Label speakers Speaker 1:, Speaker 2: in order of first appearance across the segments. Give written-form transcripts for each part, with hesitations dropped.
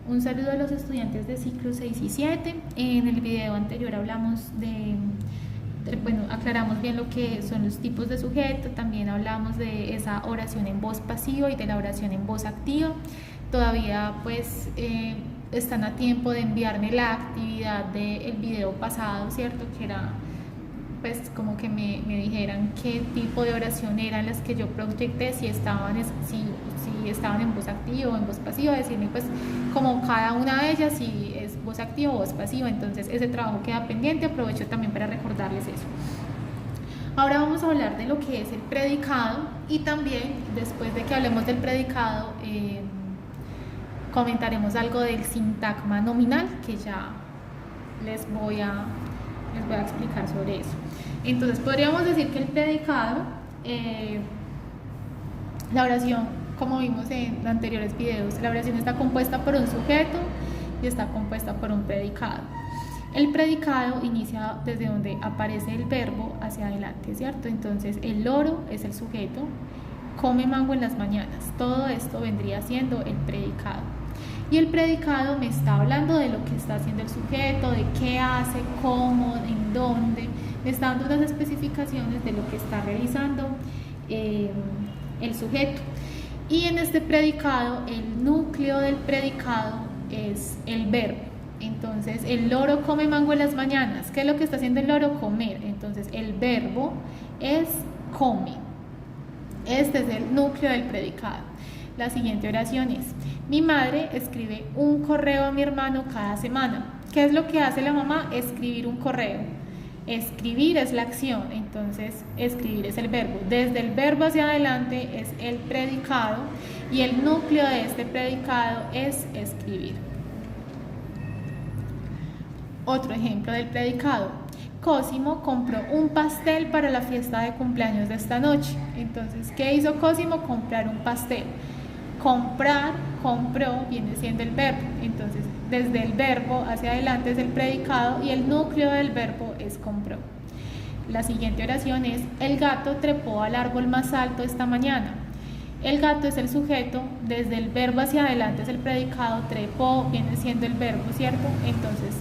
Speaker 1: Un saludo a los estudiantes de ciclo 6 y 7. En el video anterior hablamos aclaramos bien lo que son los tipos de sujeto, también hablamos de esa oración en voz pasiva y de la oración en voz activa. Todavía pues están a tiempo de enviarme la actividad del video pasado, ¿cierto? Que era pues como que me dijeran qué tipo de oración eran las que yo proyecté, si estaban en voz activa o en voz pasiva, decirme pues como cada una de ellas si es voz activa o voz pasiva. Entonces ese trabajo queda pendiente, aprovecho también para recordarles eso. Ahora vamos a hablar de lo que es el predicado, y también después de que hablemos del predicado comentaremos algo del sintagma nominal, que ya les voy a explicar sobre eso. Entonces podríamos decir que el predicado, la oración, como vimos en anteriores videos, la oración está compuesta por un sujeto y está compuesta por un predicado. El predicado inicia desde donde aparece el verbo hacia adelante, ¿cierto? Entonces el loro es el sujeto, come mango en las mañanas, todo esto vendría siendo el predicado. Y el predicado me está hablando de lo que está haciendo el sujeto, de qué hace, cómo, en dónde, me está dando unas especificaciones de lo que está realizando el sujeto. Y en este predicado, el núcleo del predicado es el verbo. Entonces, el loro come mango en las mañanas. ¿Qué es lo que está haciendo el loro? Comer. Entonces, el verbo es come. Este es el núcleo del predicado. La siguiente oración es: mi madre escribe un correo a mi hermano cada semana. ¿Qué es lo que hace la mamá? Escribir un correo. Escribir es la acción, entonces escribir es el verbo. Desde el verbo hacia adelante es el predicado, y el núcleo de este predicado es escribir. Otro ejemplo del predicado: Cosimo compró un pastel para la fiesta de cumpleaños de esta noche. Entonces, ¿qué hizo Cosimo? Comprar un pastel. Comprar, compró, viene siendo el verbo. Entonces, desde el verbo hacia adelante es el predicado, y el núcleo del verbo es compró. La siguiente oración es: el gato trepó al árbol más alto esta mañana. El gato es el sujeto, desde el verbo hacia adelante es el predicado, trepó viene siendo el verbo, ¿cierto? Entonces,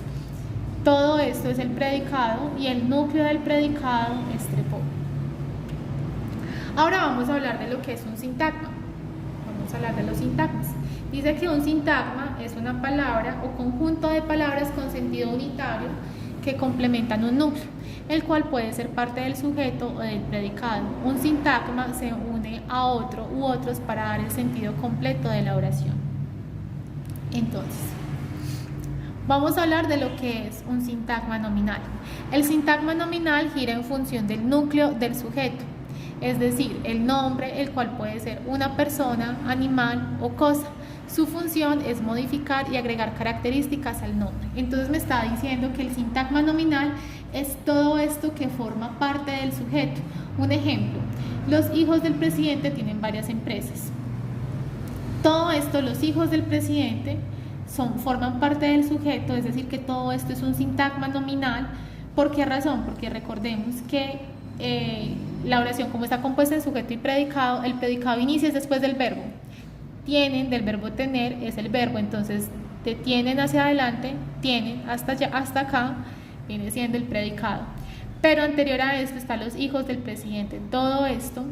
Speaker 1: todo esto es el predicado, y el núcleo del predicado es trepó. Ahora vamos a hablar de lo que es un sintagma. Vamos a hablar de los sintagmas. Dice que un sintagma es una palabra o conjunto de palabras con sentido unitario que complementan un núcleo, el cual puede ser parte del sujeto o del predicado. Un sintagma se une a otro u otros para dar el sentido completo de la oración. Entonces, vamos a hablar de lo que es un sintagma nominal. El sintagma nominal gira en función del núcleo del sujeto, es decir, el nombre, el cual puede ser una persona, animal o cosa. Su función es modificar y agregar características al nombre. Entonces me está diciendo que el sintagma nominal es todo esto que forma parte del sujeto. Un ejemplo: los hijos del presidente tienen varias empresas. Todo esto, los hijos del presidente, forman parte del sujeto, es decir, que todo esto es un sintagma nominal. ¿Por qué razón? Porque recordemos que la oración, como está compuesta en sujeto y predicado, el predicado inicia después del verbo. Tienen, del verbo tener, es el verbo, entonces de tienen hacia adelante, tienen hasta allá, hasta acá, viene siendo el predicado. Pero anterior a esto están los hijos del presidente. Todo esto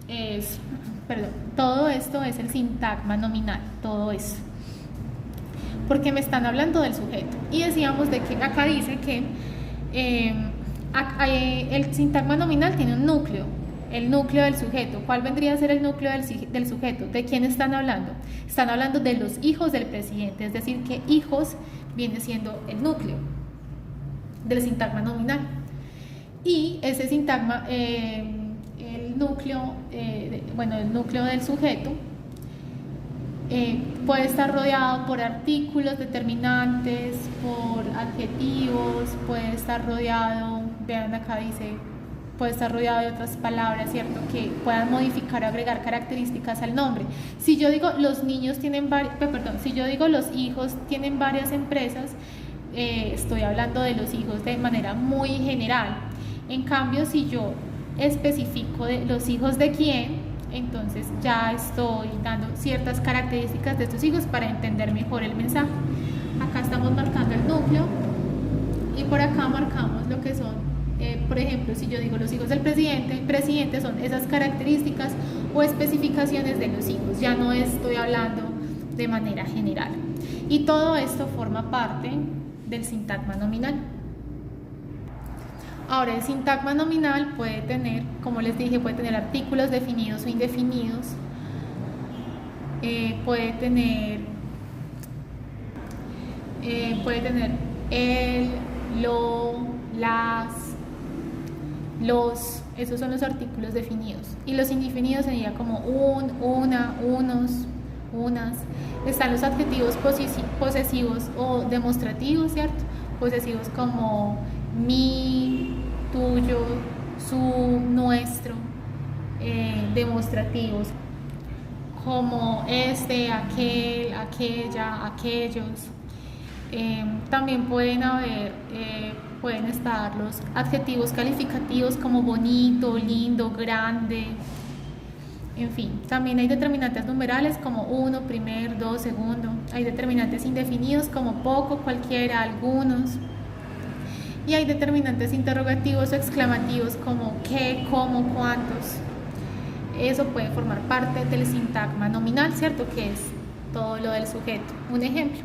Speaker 1: es el sintagma nominal, todo esto, porque me están hablando del sujeto. Y decíamos de que acá dice que el sintagma nominal tiene un núcleo, el núcleo del sujeto. ¿Cuál vendría a ser el núcleo del sujeto? ¿De quién están hablando? Están hablando de los hijos del presidente, es decir, que hijos viene siendo el núcleo del sintagma nominal. Y ese sintagma, el núcleo del sujeto puede estar rodeado por artículos determinantes, por adjetivos, puede estar rodeado, vean acá dice, puede estar rodeado de otras palabras, ¿cierto?, que puedan modificar o agregar características al nombre. Si yo digo los niños tienen si yo digo los hijos tienen varias empresas, estoy hablando de los hijos de manera muy general. En cambio, si yo especifico de los hijos de quién, entonces ya estoy dando ciertas características de estos hijos para entender mejor el mensaje. Acá estamos marcando el núcleo y por acá marcamos lo que son, por ejemplo, si yo digo los hijos del presidente, el presidente son esas características o especificaciones de los hijos, ya no estoy hablando de manera general. Y todo esto forma parte del sintagma nominal. Ahora, el sintagma nominal puede tener, como les dije, puede tener artículos definidos o indefinidos, puede tener el, lo, las, los, esos son los artículos definidos. Y los indefinidos sería como un, una, unos, unas. Están los adjetivos posesivos o demostrativos, ¿cierto? Posesivos como mi, tuyo, su, nuestro. Demostrativos como este, aquel, aquella, aquellos. También pueden estar los adjetivos calificativos como bonito, lindo, grande. En fin, también hay determinantes numerales como uno, primer, dos, segundo. Hay determinantes indefinidos como poco, cualquiera, algunos. Y hay determinantes interrogativos o exclamativos como qué, cómo, cuántos. Eso puede formar parte del sintagma nominal, ¿cierto? Que es todo lo del sujeto. Un ejemplo.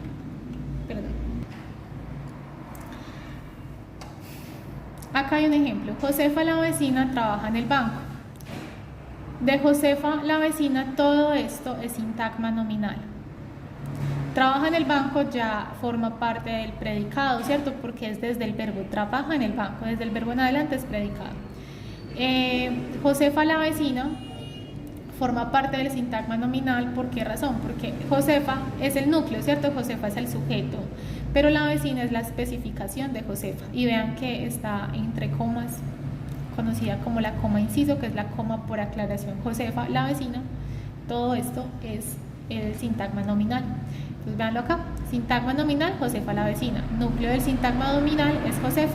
Speaker 1: Acá hay un ejemplo. Josefa la vecina trabaja en el banco. De Josefa la vecina, todo esto es sintagma nominal. Trabaja en el banco ya forma parte del predicado, ¿cierto? Porque es desde el verbo trabaja en el banco, desde el verbo en adelante es predicado. Josefa la vecina forma parte del sintagma nominal. ¿Por qué razón? Porque Josefa es el núcleo, ¿cierto? Josefa es el sujeto, pero la vecina es la especificación de Josefa. Y vean que está entre comas, conocida como la coma inciso, que es la coma por aclaración. Josefa, la vecina, todo esto es el sintagma nominal. Entonces veanlo acá, sintagma nominal, Josefa, la vecina. Núcleo del sintagma nominal es Josefa.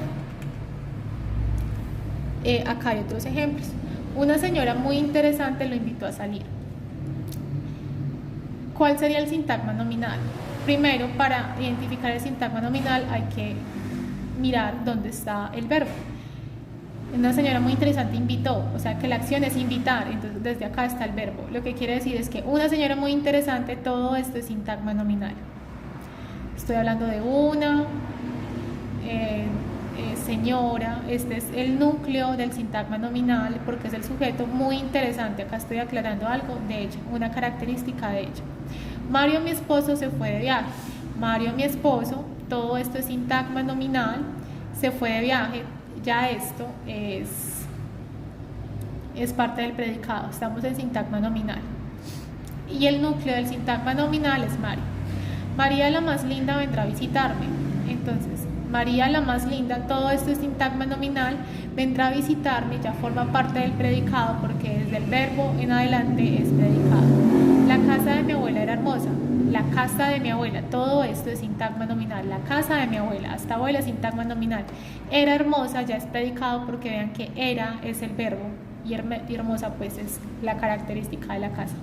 Speaker 1: Acá hay otros ejemplos. Una señora muy interesante lo invitó a salir. ¿Cuál sería el sintagma nominal? Primero, para identificar el sintagma nominal hay que mirar dónde está el verbo. Una señora muy interesante invitó, o sea que la acción es invitar, entonces desde acá está el verbo. Lo que quiere decir es que una señora muy interesante, todo esto es sintagma nominal. Estoy hablando de una señora, este es el núcleo del sintagma nominal porque es el sujeto muy interesante. Acá estoy aclarando algo de ella, una característica de ella. Mario, mi esposo, se fue de viaje. Mario, mi esposo, todo esto es sintagma nominal, se fue de viaje. Ya esto es parte del predicado, estamos en sintagma nominal. Y el núcleo del sintagma nominal es María. María la más linda vendrá a visitarme. Entonces, María la más linda, todo esto es sintagma nominal, vendrá a visitarme, ya forma parte del predicado porque desde el verbo en adelante es predicado. La casa de mi abuela era hermosa. La casa de mi abuela, todo esto es sintagma nominal. La casa de mi abuela, hasta abuela es sintagma nominal. Era hermosa, ya es predicado porque vean que era es el verbo y hermosa pues es la característica de la casa.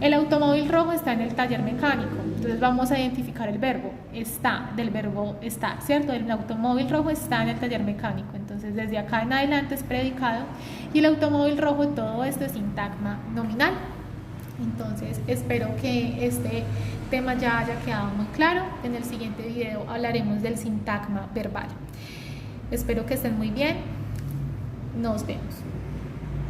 Speaker 1: El automóvil rojo está en el taller mecánico, entonces vamos a identificar el verbo, está, del verbo estar, ¿cierto? El automóvil rojo está en el taller mecánico, entonces desde acá en adelante es predicado y el automóvil rojo, todo esto es sintagma nominal. Entonces espero que este tema ya haya quedado muy claro. En el siguiente video hablaremos del sintagma verbal. Espero que estén muy bien. Nos vemos.